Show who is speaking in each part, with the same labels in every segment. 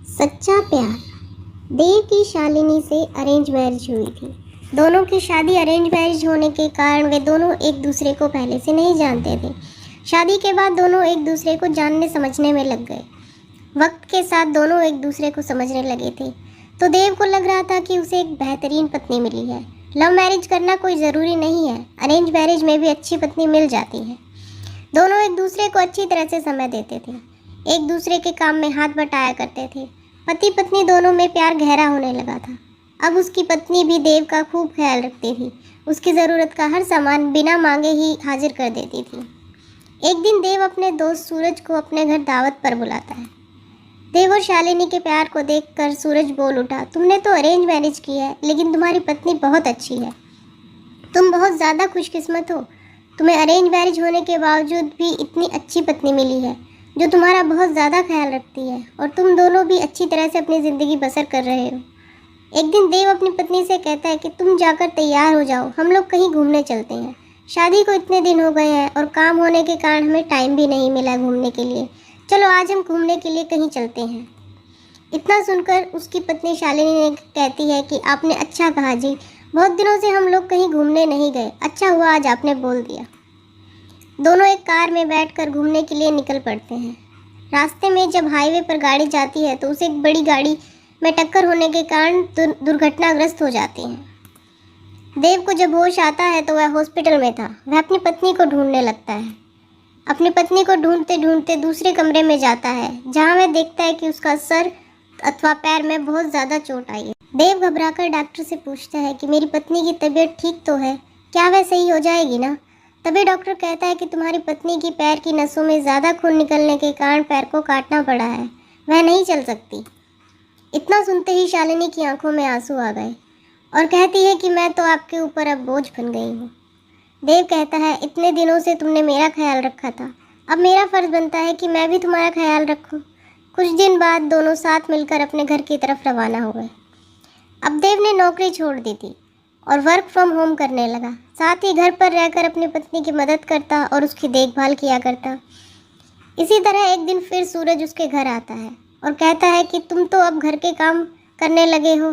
Speaker 1: सच्चा प्यार। देव की शालिनी से अरेंज मैरिज हुई थी। दोनों की शादी अरेंज मैरिज होने के कारण वे दोनों एक दूसरे को पहले से नहीं जानते थे। शादी के बाद दोनों एक दूसरे को जानने समझने में लग गए। वक्त के साथ दोनों एक दूसरे को समझने लगे थे, तो देव को लग रहा था कि उसे एक बेहतरीन पत्नी मिली है। लव मैरिज करना कोई ज़रूरी नहीं है, अरेंज मैरिज में भी अच्छी पत्नी मिल जाती है। दोनों एक दूसरे को अच्छी तरह से समय देते थे, एक दूसरे के काम में हाथ बटाया करते थे। पति पत्नी दोनों में प्यार गहरा होने लगा था। अब उसकी पत्नी भी देव का खूब ख्याल रखती थी। उसकी ज़रूरत का हर सामान बिना मांगे ही हाजिर कर देती थी। एक दिन देव अपने दोस्त सूरज को अपने घर दावत पर बुलाता है। देव और शालिनी के प्यार को देखकर सूरज बोल उठा, तुमने तो अरेंज मैरिज की है, लेकिन तुम्हारी पत्नी बहुत अच्छी है। तुम बहुत ज़्यादा खुशकिस्मत हो। तुम्हें अरेंज मैरिज होने के बावजूद भी इतनी अच्छी पत्नी मिली है जो तुम्हारा बहुत ज़्यादा ख्याल रखती है, और तुम दोनों भी अच्छी तरह से अपनी ज़िंदगी बसर कर रहे हो। एक दिन देव अपनी पत्नी से कहता है कि तुम जाकर तैयार हो जाओ, हम लोग कहीं घूमने चलते हैं। शादी को इतने दिन हो गए हैं और काम होने के कारण हमें टाइम भी नहीं मिला घूमने के लिए। चलो आज हम घूमने के लिए कहीं चलते हैं। इतना सुनकर उसकी पत्नी शालिनी ने कहती है कि आपने अच्छा कहा जी, बहुत दिनों से हम लोग कहीं घूमने नहीं गए, अच्छा हुआ आज आपने बोल दिया। दोनों एक कार में बैठकर घूमने के लिए निकल पड़ते हैं। रास्ते में जब हाईवे पर गाड़ी जाती है तो उसे एक बड़ी गाड़ी में टक्कर होने के कारण दुर्घटनाग्रस्त हो जाती है। देव को जब होश आता है तो वह हॉस्पिटल में था। वह अपनी पत्नी को ढूंढने लगता है। अपनी पत्नी को ढूंढते ढूंढते दूसरे कमरे में जाता है, जहां वह देखता है कि उसका सर अथवा पैर में बहुत ज़्यादा चोट आई है। देव घबराकर डॉक्टर से पूछता है कि मेरी पत्नी की तबीयत ठीक तो है, क्या वह सही हो जाएगी ना? तभी डॉक्टर कहता है कि तुम्हारी पत्नी की पैर की नसों में ज़्यादा खून निकलने के कारण पैर को काटना पड़ा है, वह नहीं चल सकती। इतना सुनते ही शालिनी की आंखों में आंसू आ गए और कहती है कि मैं तो आपके ऊपर अब बोझ बन गई हूँ। देव कहता है, इतने दिनों से तुमने मेरा ख्याल रखा था, अब मेरा फ़र्ज़ बनता है कि मैं भी तुम्हारा ख्याल रखूँ। कुछ दिन बाद दोनों साथ मिलकर अपने घर की तरफ रवाना हुए। अब देव ने नौकरी छोड़ दी थी और वर्क फ्रॉम होम करने लगा। साथ ही घर पर रहकर अपनी पत्नी की मदद करता और उसकी देखभाल किया करता। इसी तरह एक दिन फिर सूरज उसके घर आता है और कहता है कि तुम तो अब घर के काम करने लगे हो,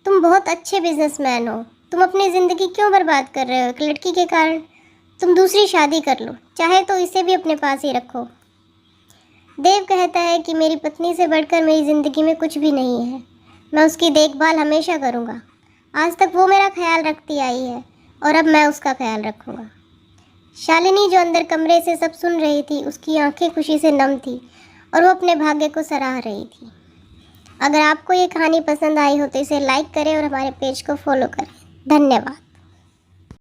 Speaker 1: तुम बहुत अच्छे बिजनेसमैन हो, तुम अपनी ज़िंदगी क्यों बर्बाद कर रहे हो एक लड़की के कारण? तुम दूसरी शादी कर लो, चाहे तो इसे भी अपने पास ही रखो। देव कहता है कि मेरी पत्नी से बढ़कर मेरी ज़िंदगी में कुछ भी नहीं है, मैं उसकी देखभाल हमेशा करूँगा। आज तक वो मेरा ख्याल रखती आई है और अब मैं उसका ख्याल रखूँगा। शालिनी जो अंदर कमरे से सब सुन रही थी, उसकी आंखें खुशी से नम थी और वो अपने भाग्य को सराह रही थी। अगर आपको ये कहानी पसंद आई हो तो इसे लाइक करें और हमारे पेज को फॉलो करें। धन्यवाद।